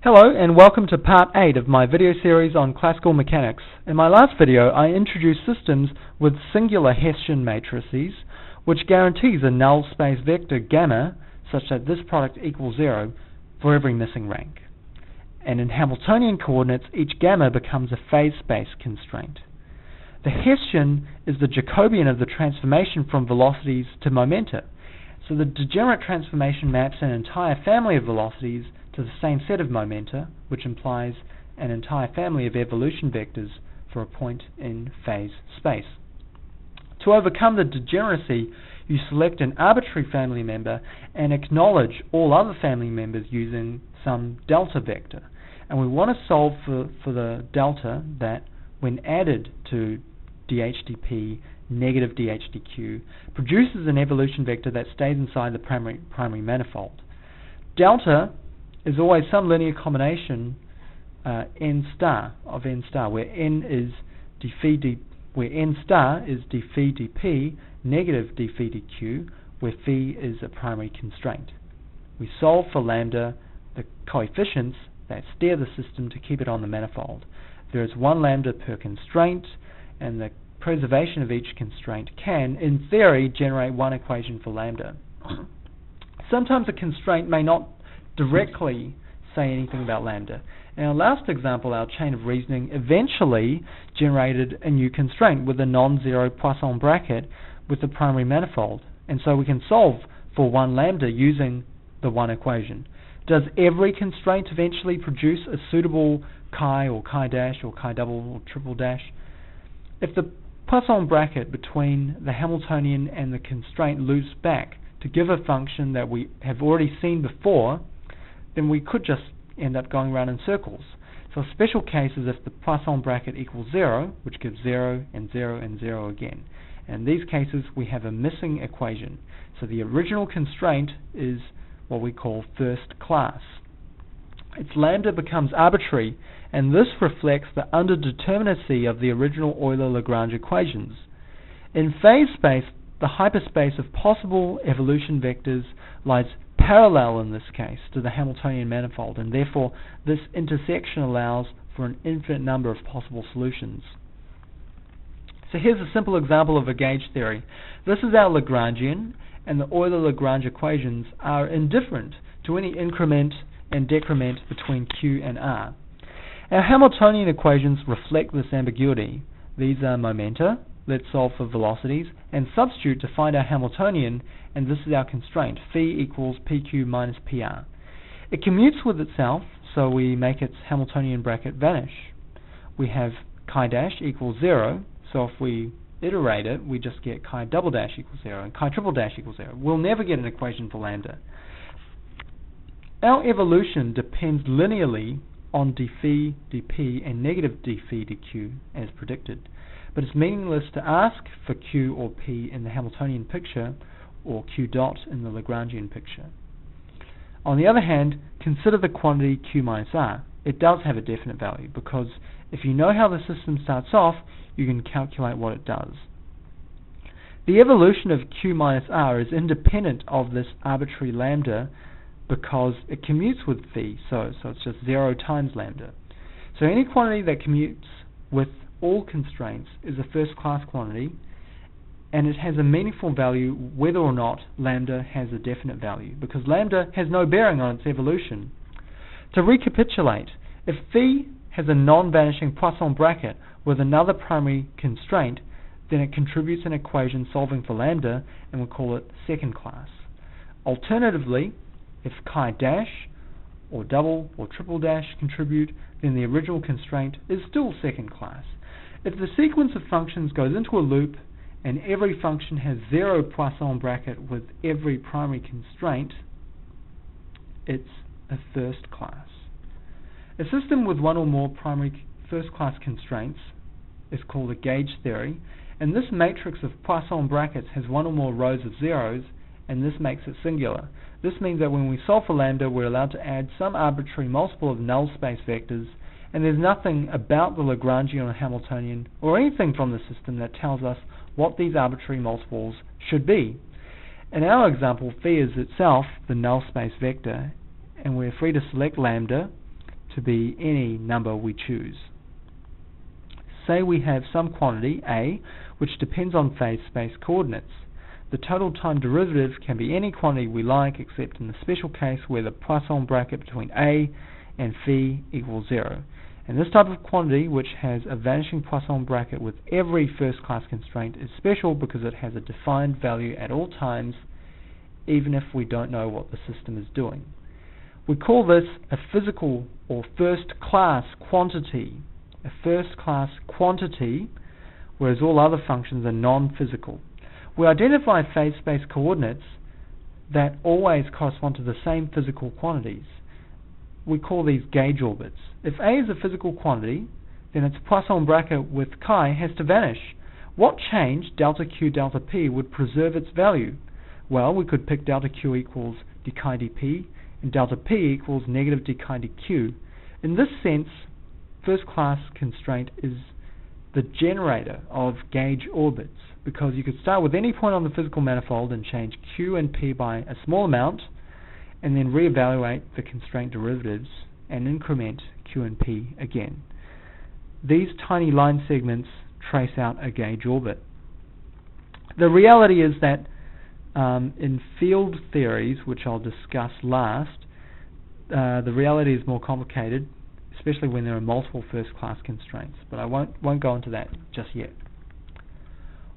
Hello and welcome to part 8 of my video series on classical mechanics. In my last video I introduced systems with singular Hessian matrices which guarantees a null space vector gamma such that this product equals 0 for every missing rank. And in Hamiltonian coordinates each gamma becomes a phase space constraint. The Hessian is the Jacobian of the transformation from velocities to momenta. So the degenerate transformation maps an entire family of velocities to the same set of momenta, which implies an entire family of evolution vectors for a point in phase space. To overcome the degeneracy, you select an arbitrary family member and acknowledge all other family members using some delta vector. And we want to solve for the delta that, when added to dHdP negative dHdQ, produces an evolution vector that stays inside the primary manifold. Delta is always some linear combination n star of n star, where n star is d phi dp negative d phi dq, where phi is a primary constraint. We solve for lambda, the coefficients that steer the system to keep it on the manifold. There is one lambda per constraint, and the preservation of each constraint can, in theory, generate one equation for lambda. Sometimes a constraint may not directly say anything about lambda. In our last example, our chain of reasoning eventually generated a new constraint with a non-zero Poisson bracket with the primary manifold, and so we can solve for one lambda using the one equation. Does every constraint eventually produce a suitable chi or chi dash or chi double or triple dash? If the Poisson bracket between the Hamiltonian and the constraint loops back to give a function that we have already seen before, then we could just end up going around in circles. So a special case is if the Poisson bracket equals 0, which gives 0 and 0 and 0 again. And in these cases we have a missing equation. So the original constraint is what we call first class. Its lambda becomes arbitrary, and this reflects the underdeterminacy of the original Euler-Lagrange equations. In phase space, the hyperspace of possible evolution vectors lies parallel in this case to the Hamiltonian manifold, and therefore this intersection allows for an infinite number of possible solutions. So here's a simple example of a gauge theory. This is our Lagrangian, and the Euler-Lagrange equations are indifferent to any increment and decrement between Q and R. Our Hamiltonian equations reflect this ambiguity. These are momenta. Let's solve for velocities and substitute to find our Hamiltonian, and this is our constraint, phi equals pq minus pr. It commutes with itself, so we make its Hamiltonian bracket vanish. We have chi dash equals 0, so if we iterate it, we just get chi double dash equals 0 and chi triple dash equals 0. We'll never get an equation for lambda. Our evolution depends linearly on d phi dp and negative d phi dq as predicted. But it's meaningless to ask for Q or P in the Hamiltonian picture or Q dot in the Lagrangian picture. On the other hand, consider the quantity Q minus R. It does have a definite value because if you know how the system starts off, you can calculate what it does. The evolution of Q minus R is independent of this arbitrary lambda because it commutes with phi, so it's just 0 times lambda. So any quantity that commutes with all constraints is a first-class quantity, and it has a meaningful value whether or not lambda has a definite value, because lambda has no bearing on its evolution. To recapitulate, if phi has a non-vanishing Poisson bracket with another primary constraint, then it contributes an equation solving for lambda, and we'll call it second class. Alternatively, if chi dash or double or triple dash contribute, then the original constraint is still second class. If the sequence of functions goes into a loop and every function has 0 Poisson bracket with every primary constraint, it's a first class. A system with one or more primary first class constraints is called a gauge theory, and this matrix of Poisson brackets has one or more rows of zeros, and this makes it singular. This means that when we solve for lambda, we're allowed to add some arbitrary multiple of null space vectors, and there's nothing about the Lagrangian or Hamiltonian or anything from the system that tells us what these arbitrary multiples should be. In our example, phi is itself the null space vector, and we're free to select lambda to be any number we choose. Say we have some quantity, A, which depends on phase space coordinates. The total time derivative can be any quantity we like, except in the special case where the Poisson bracket between A and phi equals 0. And this type of quantity, which has a vanishing Poisson bracket with every first-class constraint, is special because it has a defined value at all times, even if we don't know what the system is doing. We call this a physical or first-class quantity. A first-class quantity, whereas all other functions are non-physical. We identify phase space coordinates that always correspond to the same physical quantities. We call these gauge orbits. If A is a physical quantity, then its Poisson bracket with chi has to vanish. What change, delta Q delta P, would preserve its value? Well, we could pick delta Q equals d chi dp, and delta P equals negative d chi dq. In this sense, first class constraint is the generator of gauge orbits, because you could start with any point on the physical manifold and change Q and P by a small amount, and then reevaluate the constraint derivatives and increment Q and P again. These tiny line segments trace out a gauge orbit. The reality is that in field theories, which I'll discuss last, the reality is more complicated, especially when there are multiple first-class constraints, but I won't go into that just yet.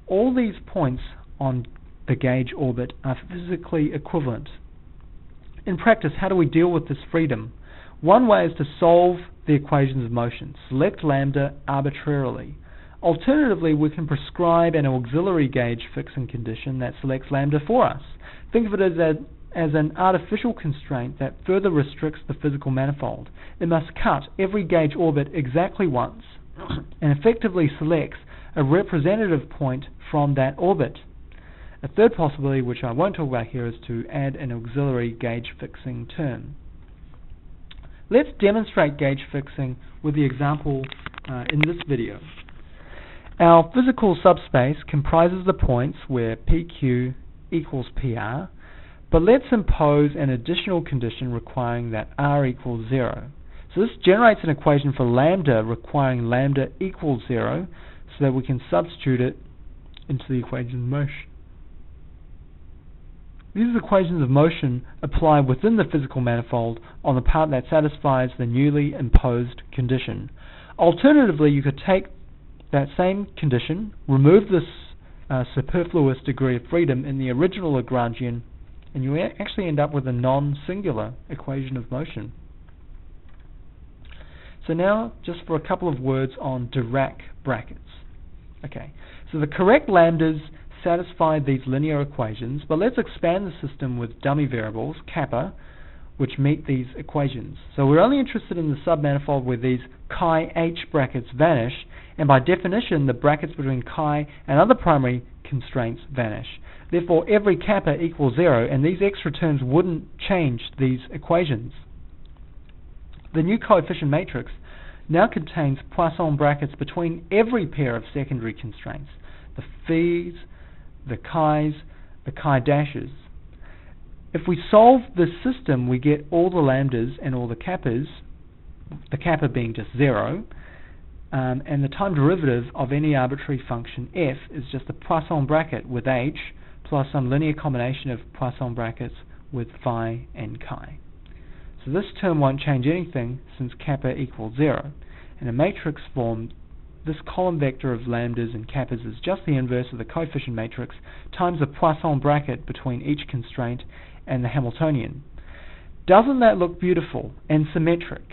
All these points on the gauge orbit are physically equivalent. In practice, how do we deal with this freedom? One way is to solve the equations of motion. Select lambda arbitrarily. Alternatively, we can prescribe an auxiliary gauge fixing condition that selects lambda for us. Think of it as an artificial constraint that further restricts the physical manifold. It must cut every gauge orbit exactly once and effectively selects a representative point from that orbit. A third possibility, which I won't talk about here, is to add an auxiliary gauge fixing term. Let's demonstrate gauge fixing with the example in this video. Our physical subspace comprises the points where PQ equals PR, but let's impose an additional condition requiring that R equals 0. So this generates an equation for lambda requiring lambda equals 0, so that we can substitute it into the equation of motion. These equations of motion apply within the physical manifold on the part that satisfies the newly imposed condition. Alternatively, you could take that same condition, remove this superfluous degree of freedom in the original Lagrangian, and you actually end up with a non-singular equation of motion. So now, just for a couple of words on Dirac brackets. Okay, so the correct lambdas satisfy these linear equations, but let's expand the system with dummy variables, kappa, which meet these equations. So we're only interested in the submanifold where these chi h brackets vanish, and by definition the brackets between chi and other primary constraints vanish. Therefore every kappa equals 0, and these extra terms wouldn't change these equations. The new coefficient matrix now contains Poisson brackets between every pair of secondary constraints, the phis, the chi's, the chi dashes. If we solve this system, we get all the lambdas and all the kappas, the kappa being just 0, and the time derivative of any arbitrary function f is just the Poisson bracket with h plus some linear combination of Poisson brackets with phi and chi. So this term won't change anything since kappa equals 0. In a matrix form, this column vector of lambdas and kappas is just the inverse of the coefficient matrix times the Poisson bracket between each constraint and the Hamiltonian. Doesn't that look beautiful and symmetric?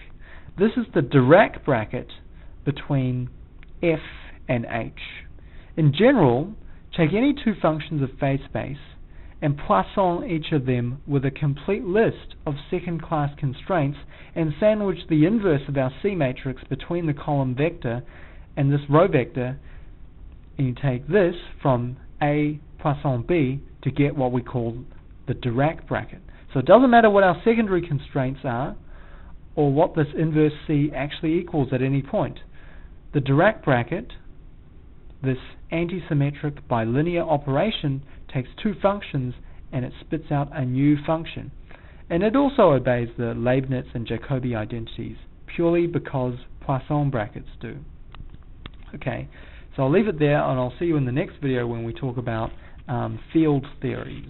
This is the Dirac bracket between f and h. In general, take any two functions of phase space and Poisson each of them with a complete list of second-class constraints and sandwich the inverse of our C matrix between the column vector and this row vector, and you take this from A Poisson B to get what we call the Dirac bracket. So it doesn't matter what our secondary constraints are or what this inverse C actually equals at any point. The Dirac bracket, this anti-symmetric bilinear operation, takes two functions and it spits out a new function. And it also obeys the Leibniz and Jacobi identities purely because Poisson brackets do. Okay, so I'll leave it there, and I'll see you in the next video when we talk about field theories.